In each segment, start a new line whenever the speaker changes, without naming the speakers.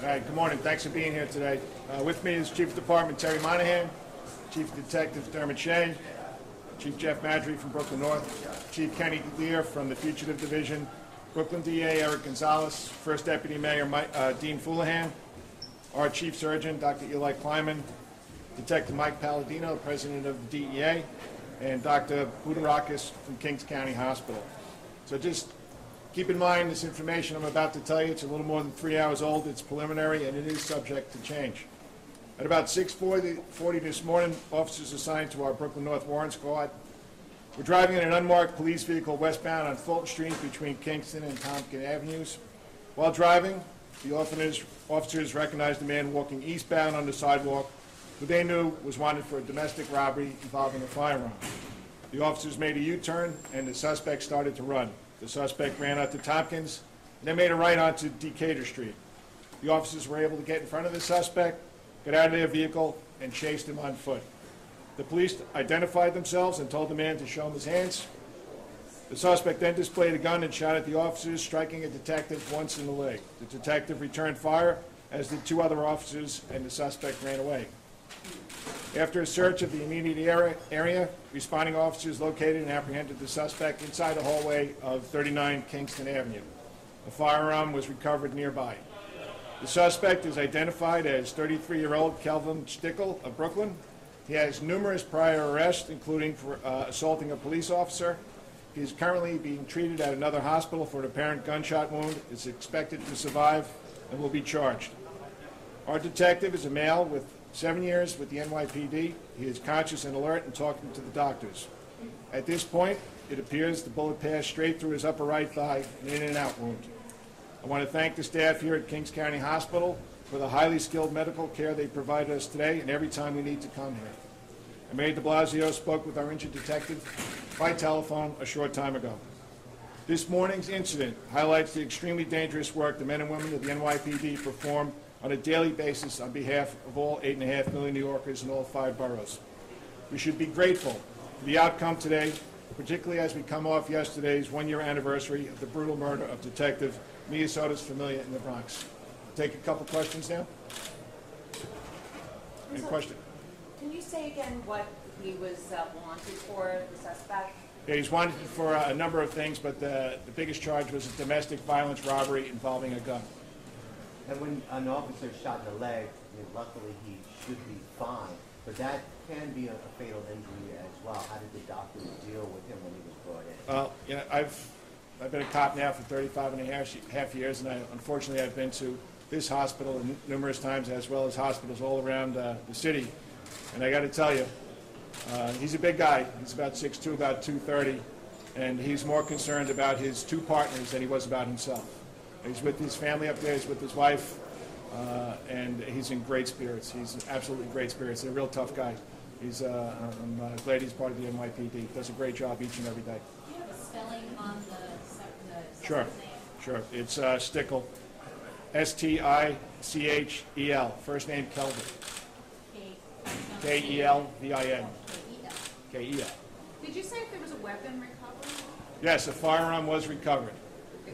All right, good morning. Thanks for being here today. With me is Chief of Department Terry Monahan, Chief Detective Dermot Shea, Chief Jeff Madry from Brooklyn North, Chief Kenny Deere from the Fugitive Division, Brooklyn DA Eric Gonzalez, First Deputy Mayor Dean Foulahan, our Chief Surgeon Dr. Eli Kleiman, Detective Mike Palladino, President of the DEA, and Dr. Budarakis from Kings County Hospital. So just keep in mind this information I'm about to tell you. It's a little more than 3 hours old. It's preliminary, and it is subject to change. At about 6:40 this morning, officers assigned to our Brooklyn North Warrant Squad were driving in an unmarked police vehicle westbound on Fulton Street between Kingston and Tompkins Avenues. While driving, the officers recognized a man walking eastbound on the sidewalk who they knew was wanted for a domestic robbery involving a firearm. The officers made a U-turn, and the suspect started to run. The suspect ran out to Tompkins, and then made a right onto Decatur Street. The officers were able to get in front of the suspect, get out of their vehicle, and chased him on foot. The police identified themselves and told the man to show them his hands. The suspect then displayed a gun and shot at the officers, striking a detective once in the leg. The detective returned fire, as did two other officers, and the suspect ran away. After a search of the immediate area, responding officers located and apprehended the suspect inside the hallway of 39 Kingston Avenue. A firearm was recovered nearby. The suspect is identified as 33-year-old Kelvin Stickel of Brooklyn. He has numerous prior arrests, including for assaulting a police officer. He is currently being treated at another hospital for an apparent gunshot wound, is expected to survive, and will be charged. Our detective is a male with 7 years with the NYPD. He is conscious and alert and talking to the doctors. At this point, it appears the bullet passed straight through his upper right thigh, an in-and-out wound. I want to thank the staff here at Kings County Hospital for the highly skilled medical care they provide us today and every time we need to come here. Mayor de Blasio spoke with our injured detective by telephone a short time ago. This morning's incident highlights the extremely dangerous work the men and women of the NYPD perform on a daily basis on behalf of all 8.5 million New Yorkers in all 5 boroughs. We should be grateful for the outcome today, particularly as we come off yesterday's 1-year anniversary of the brutal murder of Detective Mia Sotis Familia in the Bronx. Take a couple questions now. Any question?
Can you say again what he was wanted for, the suspect?
Yeah, he's wanted for a number of things, but the biggest charge was a domestic violence robbery involving a gun.
And when an officer is shot in the leg, luckily he should be fine, but that can be a fatal injury as well. How did the doctors deal with him when he was brought in?
Well, yeah, I've been a cop now for 35 and a half years, and unfortunately I've been to this hospital numerous times, as well as hospitals all around the city. And I got to tell you, he's a big guy. He's about 6'2", about 230, and he's more concerned about his 2 partners than he was about himself. He's with his family up there, he's with his wife, and he's in great spirits. He's in absolutely great spirits. He's a real tough guy. I'm glad he's part of the NYPD. Does a great job each and every day.
Do you have a spelling on the
Sure,
name?
sure. It's Stickel, S-T-I-C-H-E-L. First name Kelvin. K-E-L-V-I-N. K-E-L.
Did you say if there was a weapon recovered?
Yes, a firearm was recovered.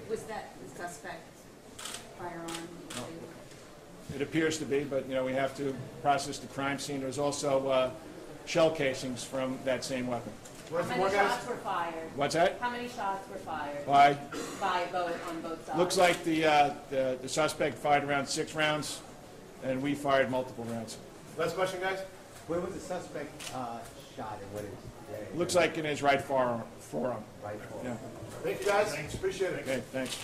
Was that the suspect's firearm?
It appears to be, but we have to process the crime scene. There's also shell casings from that same weapon.
How many shots were fired?
What's that?
How many shots were fired?
By
On both sides.
looks like the suspect fired around 6 rounds, and we fired multiple rounds.
Last question, guys.
Where was the suspect shot and what is
Looks like in his right forearm.
right for?
Thank you, guys. Appreciate it.
Okay, thanks.